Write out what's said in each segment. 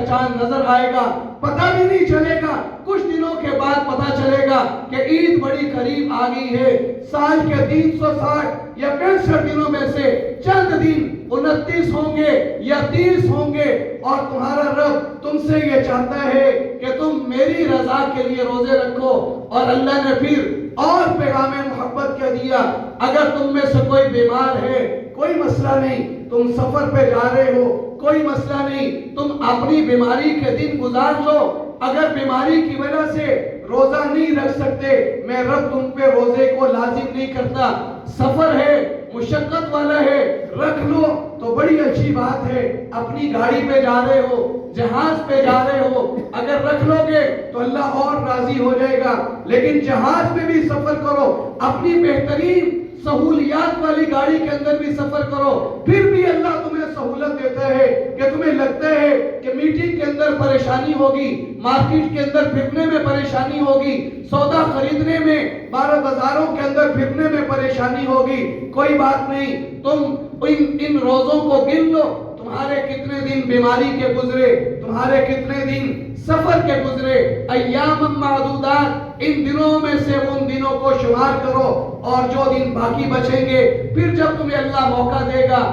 کا چاند نظر آئے گا، پتہ بھی نہیں چلے گا، کچھ دنوں کے بعد پتہ چلے گا کہ عید بڑی قریب آ گئی ہے۔ سال کے 360 یا 65 دنوں میں سے چند دن 29 ہوں گے یا 30 ہوں گے، اور تمہارا رب تم سے یہ چاہتا ہے کہ تم میری رضا کے لیے روزے رکھو۔ اور اللہ نے پھر اور پیغام محبت کیا دیا، اگر تم میں سے کوئی بیمار ہے، کوئی مسئلہ نہیں، تم سفر پہ جا رہے ہو، کوئی مسئلہ نہیں، تم اپنی بیماری کے دن گزار لو۔ اگر بیماری کی وجہ سے روزہ نہیں رکھ سکتے، میں رب تم پہ روزے کو لازم نہیں کرتا۔ سفر ہے، مشقت والا ہے، رکھ لو تو بڑی اچھی بات ہے۔ اپنی گاڑی پہ جا رہے ہو، جہاز پہ جا رہے ہو، اگر رکھ لو گے تو اللہ اور راضی ہو جائے گا۔ لیکن جہاز میں بھی سفر کرو، اپنی بہترین سہولیات والی گاڑی کے اندر بھی سفر کرو، پھر بھی اللہ تمہیں سہولت دیتا ہے کہ تمہیں لگتا ہے کہ میٹنگ کے اندر پریشانی ہوگی، مارکیٹ کے اندر پھرنے میں پریشانی ہوگی، سودا خریدنے میں، بازاروں کے اندر پھرنے میں پریشانی ہوگی، کوئی بات نہیں، تم ان روزوں کو گن لو، تمہارے کتنے دن بیماری کے گزرے، تمہارے کتنے دن سفر کے گزرے، ایام معدودات، ان دنوں میں سے ان دنوں کو شمار کرو، اور جو دن باقی بچیں گے، پھر جب تمہیں اللہ موقع دے گا،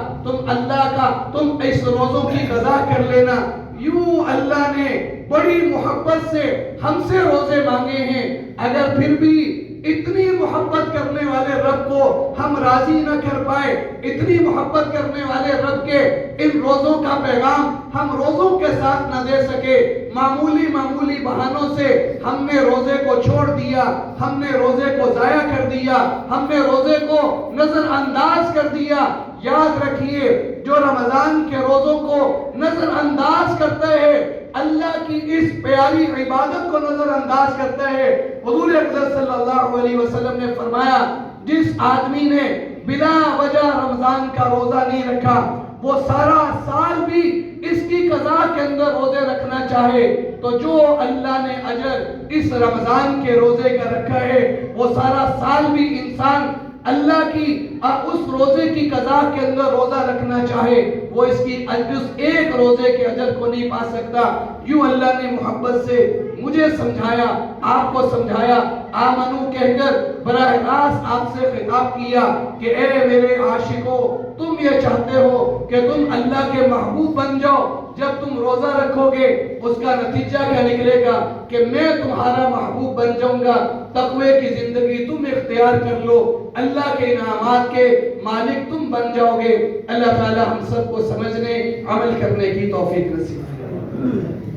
تم اس روزوں کی قضا کر لینا۔ یوں اللہ نے بڑی محبت سے ہم سے روزے مانگے ہیں، اگر پھر بھی اتنی محبت کرنے والے رب کو ہم راضی نہ کر پائے، اتنی محبت کرنے والے رب کے ان روزوں کا پیغام ہم روزوں کے ساتھ نہ دے سکے، معمولی بہانوں سے ہم نے روزے کو چھوڑ دیا، ہم نے روزے کو ضائع کر دیا، ہم نے روزے کو نظر انداز کر دیا۔ یاد رکھیے، جو رمضان کے روزوں کو نظر انداز کرتا ہے، اللہ کی اس پیاری عبادت کو نظر انداز کرتا ہے۔ حضور اکرم صلی اللہ علیہ وسلم نے فرمایا، جس آدمی نے بلا وجہ رمضان کا روزہ نہیں رکھا، وہ سارا سال بھی اس کی قضا کے اندر روزے رکھنا چاہے، تو جو اللہ نے اجر اس رمضان کے روزے کا رکھا ہے، وہ سارا سال بھی انسان اللہ کی اس روزے کی قضا کے اندر روزہ رکھنا چاہے، وہ اس ایک روزے کے اجر کو نہیں پا سکتا۔ یوں اللہ نے محبت سے مجھے سمجھایا، آپ کو سمجھایا، آمنو کہہ کر براہ راست آپ سے خطاب کیا کہ اے میرے عاشقوں، تم یہ چاہتے ہو کہ تم اللہ کے محبوب بن جاؤ، جب تم روزہ رکھو گے اس کا نتیجہ کیا نکلے گا کہ میں تمہارا محبوب بن جاؤں گا، تقوی کی زندگی تم اختیار کر لو، اللہ کے انعامات کے مالک تم بن جاؤ گے۔ اللہ تعالی ہم سب کو سمجھنے، عمل کرنے کی توفیق نصیب فرمائے۔